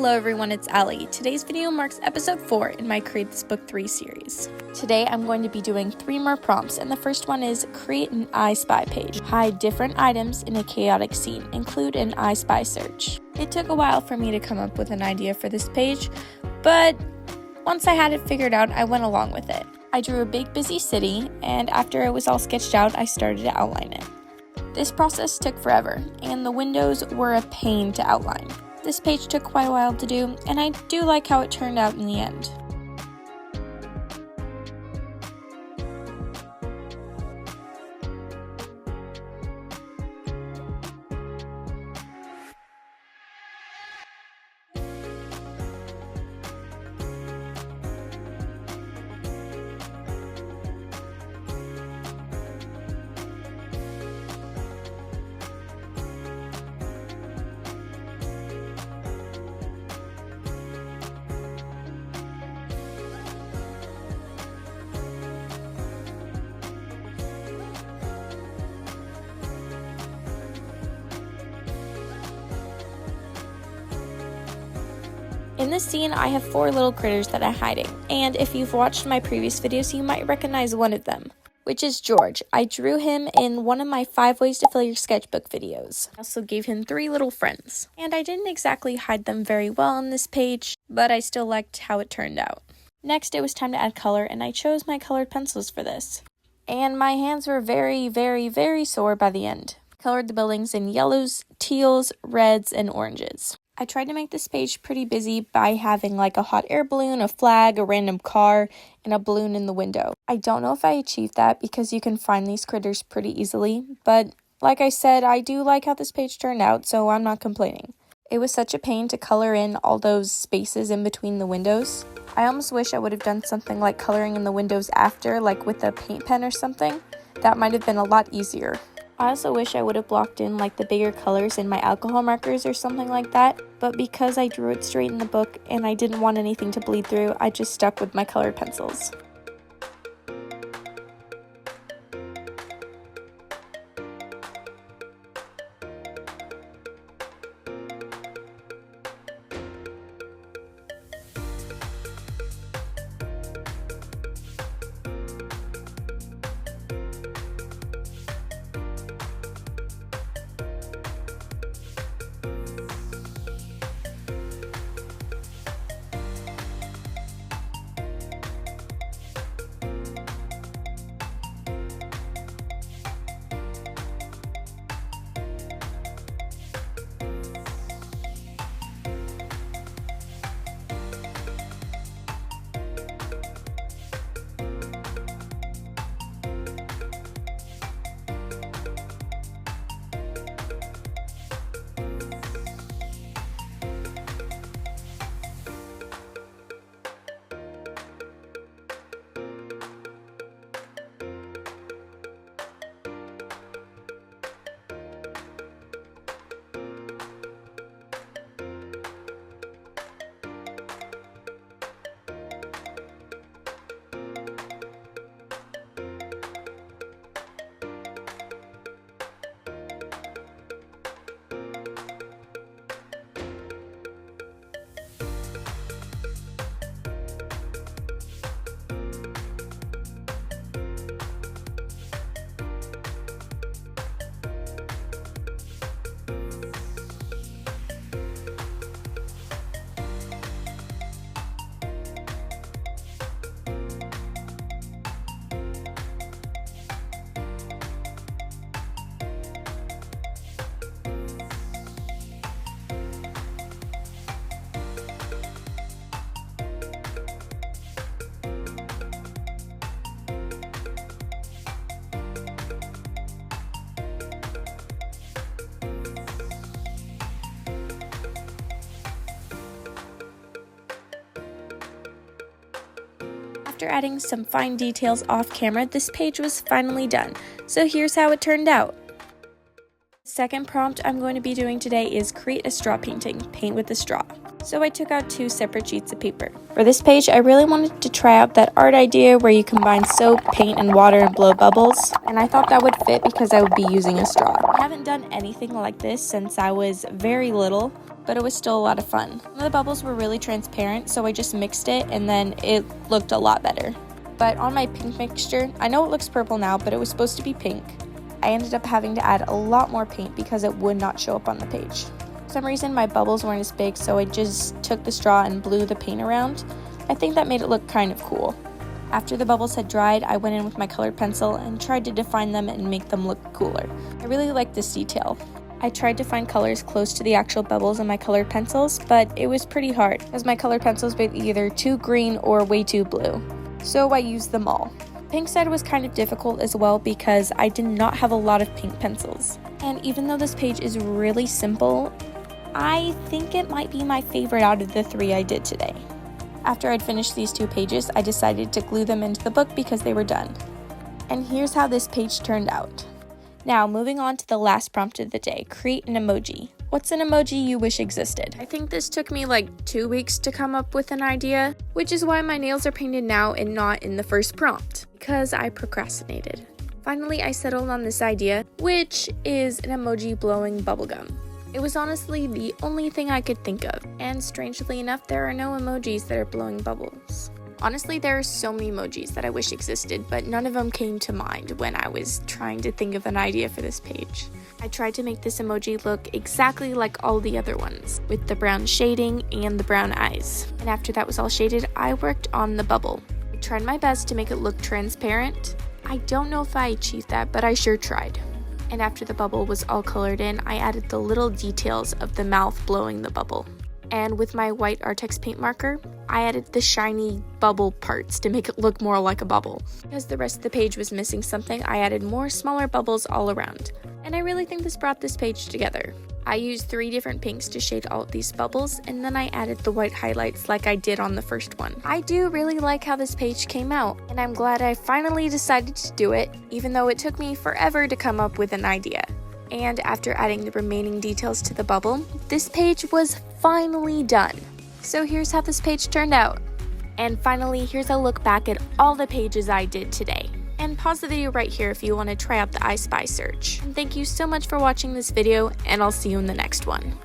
Hello everyone, it's Allie. Today's video marks episode 4 in my Create This Book 3 series. Today I'm going to be doing 3 more prompts, and the first one is create an I Spy page. Hide different items in a chaotic scene. Include an I Spy search. It took a while for me to come up with an idea for this page, but once I had it figured out, I went along with it. I drew a big busy city, and after it was all sketched out, I started to outline it. This process took forever, and the windows were a pain to outline. This page took quite a while to do, and I do like how it turned out in the end. In this scene, I have 4 little critters that I'm hiding, and if you've watched my previous videos, you might recognize one of them, which is George. I drew him in one of my 5 ways to fill your sketchbook videos. I also gave him 3 little friends, and I didn't exactly hide them very well on this page, but I still liked how it turned out. Next, it was time to add color, and I chose my colored pencils for this. And my hands were very sore by the end. I colored the buildings in yellows, teals, reds, and oranges. I tried to make this page pretty busy by having like a hot air balloon, a flag, a random car, and a balloon in the window. I don't know if I achieved that because you can find these critters pretty easily, but like I said, I do like how this page turned out, so I'm not complaining. It was such a pain to color in all those spaces in between the windows. I almost wish I would have done something like coloring in the windows after, like with a paint pen or something. That might have been a lot easier. I also wish I would have blocked in like the bigger colors in my alcohol markers or something like that, but because I drew it straight in the book and I didn't want anything to bleed through, I just stuck with my colored pencils. After adding some fine details off camera, this page was finally done. So here's how it turned out. The second prompt I'm going to be doing today is create a straw painting, paint with a straw. So I took out 2 separate sheets of paper. For this page, I really wanted to try out that art idea where you combine soap, paint, and water and blow bubbles, and I thought that would fit because I would be using a straw. I haven't done anything like this since I was very little, but it was still a lot of fun. Some of the bubbles were really transparent, so I just mixed it and then it looked a lot better. But on my pink mixture, I know it looks purple now, but it was supposed to be pink. I ended up having to add a lot more paint because it would not show up on the page. For some reason, my bubbles weren't as big, so I just took the straw and blew the paint around. I think that made it look kind of cool. After the bubbles had dried, I went in with my colored pencil and tried to define them and make them look cooler. I really liked this detail. I tried to find colors close to the actual bubbles in my colored pencils, but it was pretty hard as my colored pencils were either too green or way too blue. So I used them all. Pink side was kind of difficult as well because I did not have a lot of pink pencils. And even though this page is really simple, I think it might be my favorite out of the 3 I did today. After I'd finished these 2 pages, I decided to glue them into the book because they were done. And here's how this page turned out. Now, moving on to the last prompt of the day, create an emoji. What's an emoji you wish existed? I think this took me like 2 weeks to come up with an idea, which is why my nails are painted now and not in the first prompt, because I procrastinated. Finally, I settled on this idea, which is an emoji blowing bubblegum. It was honestly the only thing I could think of, and strangely enough, there are no emojis that are blowing bubbles. Honestly, there are so many emojis that I wish existed, but none of them came to mind when I was trying to think of an idea for this page. I tried to make this emoji look exactly like all the other ones, with the brown shading and the brown eyes. And after that was all shaded, I worked on the bubble. I tried my best to make it look transparent. I don't know if I achieved that, but I sure tried. And after the bubble was all colored in, I added the little details of the mouth blowing the bubble. And with my white Artex paint marker, I added the shiny bubble parts to make it look more like a bubble. Because the rest of the page was missing something, I added more smaller bubbles all around. And I really think this brought this page together. I used 3 different pinks to shade all of these bubbles, and then I added the white highlights like I did on the first one. I do really like how this page came out, and I'm glad I finally decided to do it, even though it took me forever to come up with an idea. And after adding the remaining details to the bubble, this page was finally done. So here's how this page turned out. And finally, here's a look back at all the pages I did today. And pause the video right here if you want to try out the I Spy search. And thank you so much for watching this video, and I'll see you in the next one.